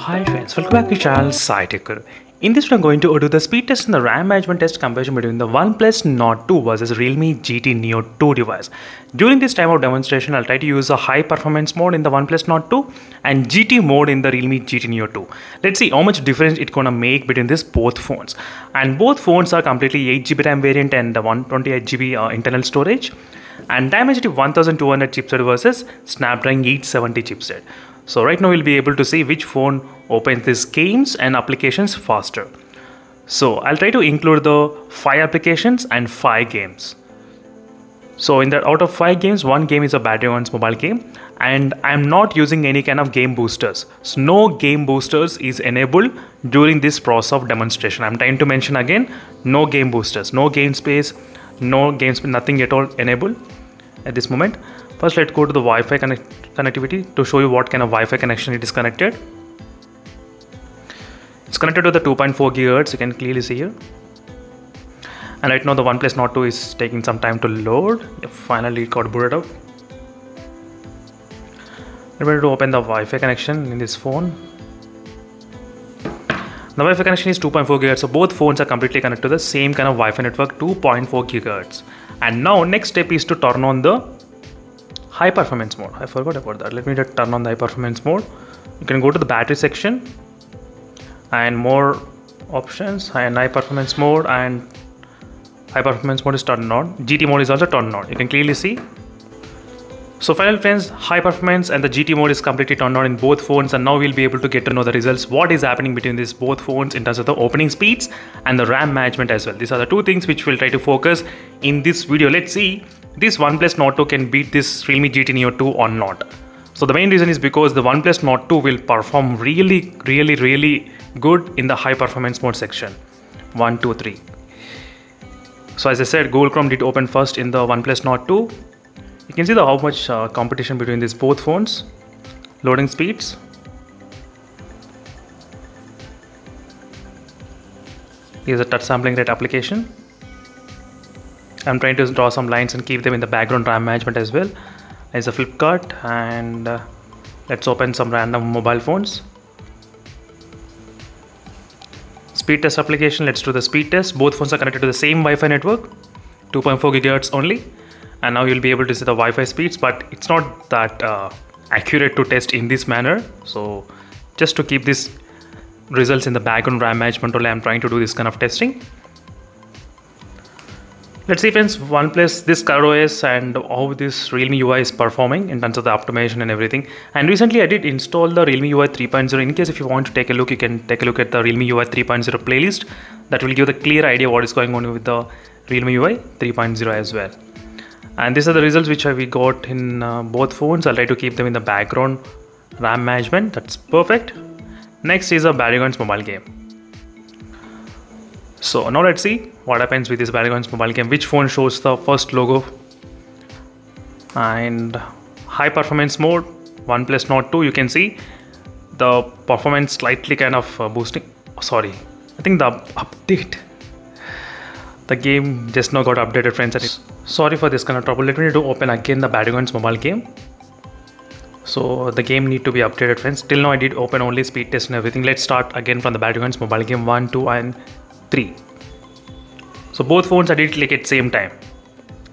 Hi friends, welcome back to channel SciTech. In this video, I'm going to do the speed test and the RAM management test comparison between the OnePlus Nord 2 versus Realme GT Neo 2 device. During this time of demonstration, I'll try to use a high performance mode in the OnePlus Nord 2 and GT mode in the Realme GT Neo 2. Let's see how much difference it's gonna make between these both phones. And both phones are completely 8GB RAM variant and 128GB internal storage. And Dimensity 1200 chipset versus Snapdragon 870 chipset. So right now we'll be able to see which phone opens these games and applications faster. So I'll try to include the 5 applications and 5 games. So in that out of 5 games, 1 game is a battery one's mobile game, and I'm not using any kind of game boosters. So no game boosters is enabled during this process of demonstration. I'm trying to mention again, no game boosters, no game space, no games, nothing at all enabled at this moment. First, let's go to the Wi-Fi connectivity to show you what kind of Wi-Fi connection it is connected. It's connected to the 2.4 GHz, you can clearly see here. And right now the OnePlus Nord 2 is taking some time to load. Finally it got booted up. We're ready to open the Wi-Fi connection in this phone. The Wi-Fi connection is 2.4 GHz, so both phones are completely connected to the same kind of Wi-Fi network, 2.4 GHz. And now next step is to turn on the high performance mode. I forgot about that. Let me just turn on the high performance mode. You can go to the battery section and more options, and high performance mode, and high performance mode is turned on. GT mode is also turned on. You can clearly see. So finally friends, high performance and the GT mode is completely turned on in both phones, and now we'll be able to get to know the results, what is happening between these both phones in terms of the opening speeds and the RAM management as well. These are the two things which we'll try to focus in this video. Let's see this OnePlus Nord 2 can beat this Realme GT Neo 2 or not. So the main reason is because the OnePlus Nord 2 will perform really good in the high performance mode section. 1, 2, 3. So as I said, Google Chrome did open first in the OnePlus Nord 2. You can see how much competition between these both phones. Loading speeds. Here's a touch sampling rate application. I'm trying to draw some lines and keep them in the background RAM management as well. There's a Flipkart, and let's open some random mobile phones. Speed test application, let's do the speed test. Both phones are connected to the same Wi-Fi network, 2.4 GHz only. And now you'll be able to see the Wi-Fi speeds, but it's not that accurate to test in this manner. So just to keep these results in the background RAM management only, I'm trying to do this kind of testing. Let's see friends, OnePlus, this ColorOS, and how this Realme UI is performing in terms of the optimization and everything. And recently I did install the Realme UI 3.0. In case if you want to take a look, you can take a look at the Realme UI 3.0 playlist. That will give the clear idea what is going on with the Realme UI 3.0 as well. And these are the results which we got in both phones. I'll try to keep them in the background RAM management. That's perfect. Next is a Battlegrounds mobile game. So now let's see what happens with this Battlegrounds mobile game. Which phone shows the first logo? And high performance mode, OnePlus Nord 2, you can see the performance slightly kind of boosting. Sorry, I think the update. The game just now got updated friends. Sorry for this kind of trouble. Let me do open again the Battlegrounds mobile game. So the game need to be updated friends. Till now I did open only speed test and everything. Let's start again from the Battlegrounds mobile game 1, 2 and 3. So both phones I did click at same time.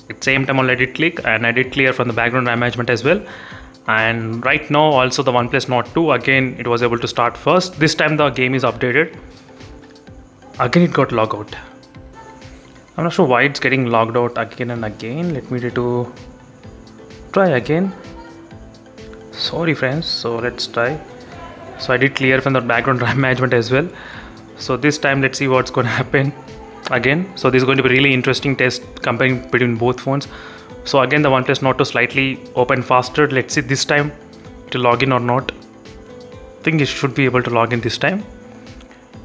At same time only I did click, and I did clear from the background RAM management as well. And right now also the OnePlus Nord 2, again it was able to start first. This time the game is updated. Again it got logged out. I'm not sure why it's getting logged out again and again. Let me try again. Sorry friends, so let's try. So I did clear from the background RAM management as well. So this time let's see what's going to happen again. So this is going to be really interesting test comparing between both phones. So again the OnePlus Nord 2 slightly open faster. Let's see this time to log in or not. I think it should be able to log in this time.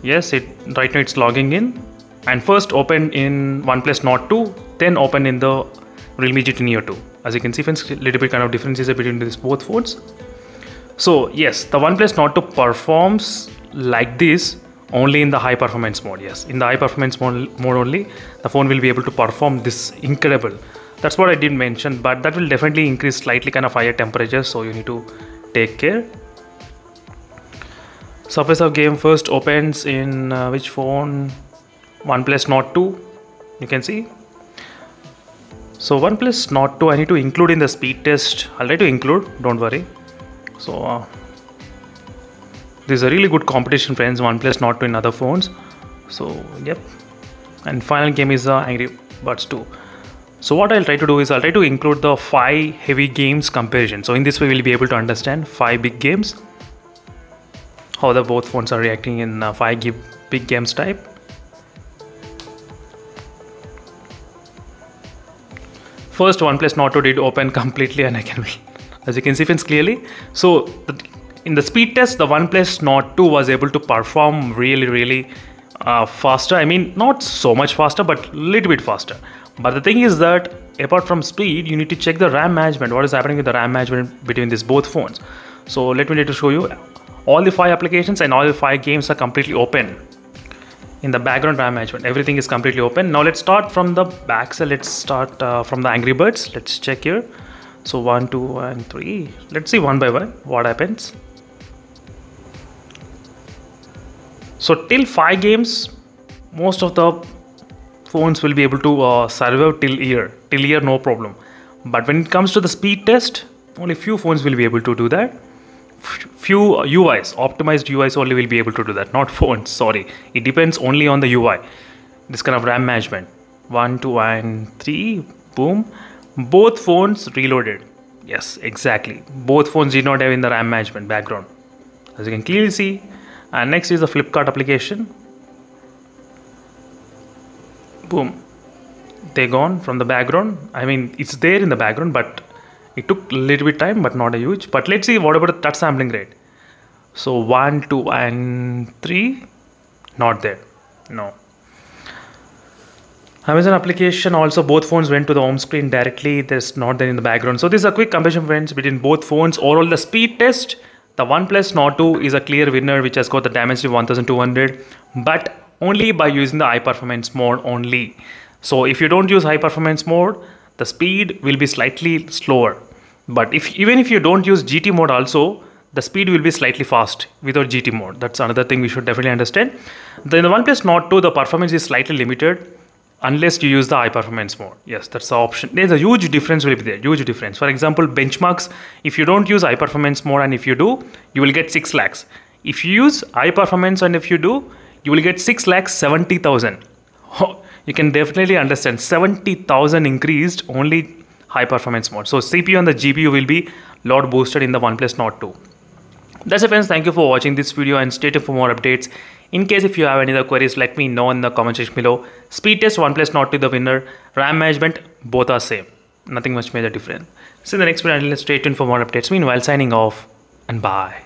Yes, right now it's logging in. And first open in OnePlus Nord 2, then open in the Realme GT Neo 2. As you can see friends, a little bit kind of differences between these both phones. So yes, the OnePlus Nord 2 performs like this only in the high performance mode. Yes, in the high performance mode only, the phone will be able to perform this incredible. That's what I did mention, but that will definitely increase slightly kind of higher temperatures, so you need to take care. Surface of game first opens in which phone? OnePlus Nord 2. You can see. So OnePlus Nord 2, I need to include in the speed test. I'll try to include, don't worry. So this is a really good competition, friends. OnePlus Nord 2 in other phones. So yep. And final game is Angry Birds 2. So what I'll try to do is I'll try to include the 5 heavy games comparison. So in this way we'll be able to understand 5 big games, how the both phones are reacting in 5 big games type. First, OnePlus Nord 2 did open completely unaccountably, as you can see friends clearly. So in the speed test, the OnePlus Nord 2 was able to perform really faster. I mean, not so much faster, but a little bit faster. But the thing is that apart from speed, you need to check the RAM management. What is happening with the RAM management between these both phones? So let me show you. All the 5 applications and all the 5 games are completely open. In the background RAM management, everything is completely open. Now let's start from the back. So let's start from the Angry Birds. Let's check here. So 1, 2, and 3. Let's see one by one what happens. So till 5 games, most of the phones will be able to survive till year no problem. But when it comes to the speed test, only few phones will be able to do that. Few UIs, optimized UIs only will be able to do that, not phones, sorry. It depends only on the UI. This kind of RAM management. 1, 2, and 3, boom. Both phones reloaded. Yes, exactly. Both phones did not have in the RAM management background, as you can clearly see. And next is the Flipkart application. Boom. They're gone from the background. I mean, it's there in the background, but it took a little bit time, but not a huge. But let's see what about the touch sampling rate. So 1, 2, and 3, not there. No. Amazon application also, both phones went to the home screen directly. There's not there in the background. So this is a quick comparison, friends, between both phones. Overall, the speed test, the OnePlus Nord 2 is a clear winner, which has got the Dimensity 1200, but only by using the high performance mode only. So if you don't use high performance mode, the speed will be slightly slower. But even if you don't use GT mode also, the speed will be slightly fast without GT mode. That's another thing we should definitely understand. Then the OnePlus Nord 2, the performance is slightly limited unless you use the high performance mode. Yes, that's the option. There's a huge difference will be there, huge difference. For example, benchmarks, if you don't use high performance mode and if you do, you will get 6 lakhs. If you use high performance and if you do, you will get 6,70,000. You can definitely understand 70,000 increased only high performance mode. So CPU and the GPU will be lot boosted in the OnePlus Nord 2. That's it, friends. Thank you for watching this video and stay tuned for more updates. In case if you have any other queries, let me know in the comment section below. Speed test, OnePlus Nord 2 the winner. RAM management, both are same. Nothing much major different. See you in the next video. Stay tuned for more updates. Meanwhile, signing off and bye.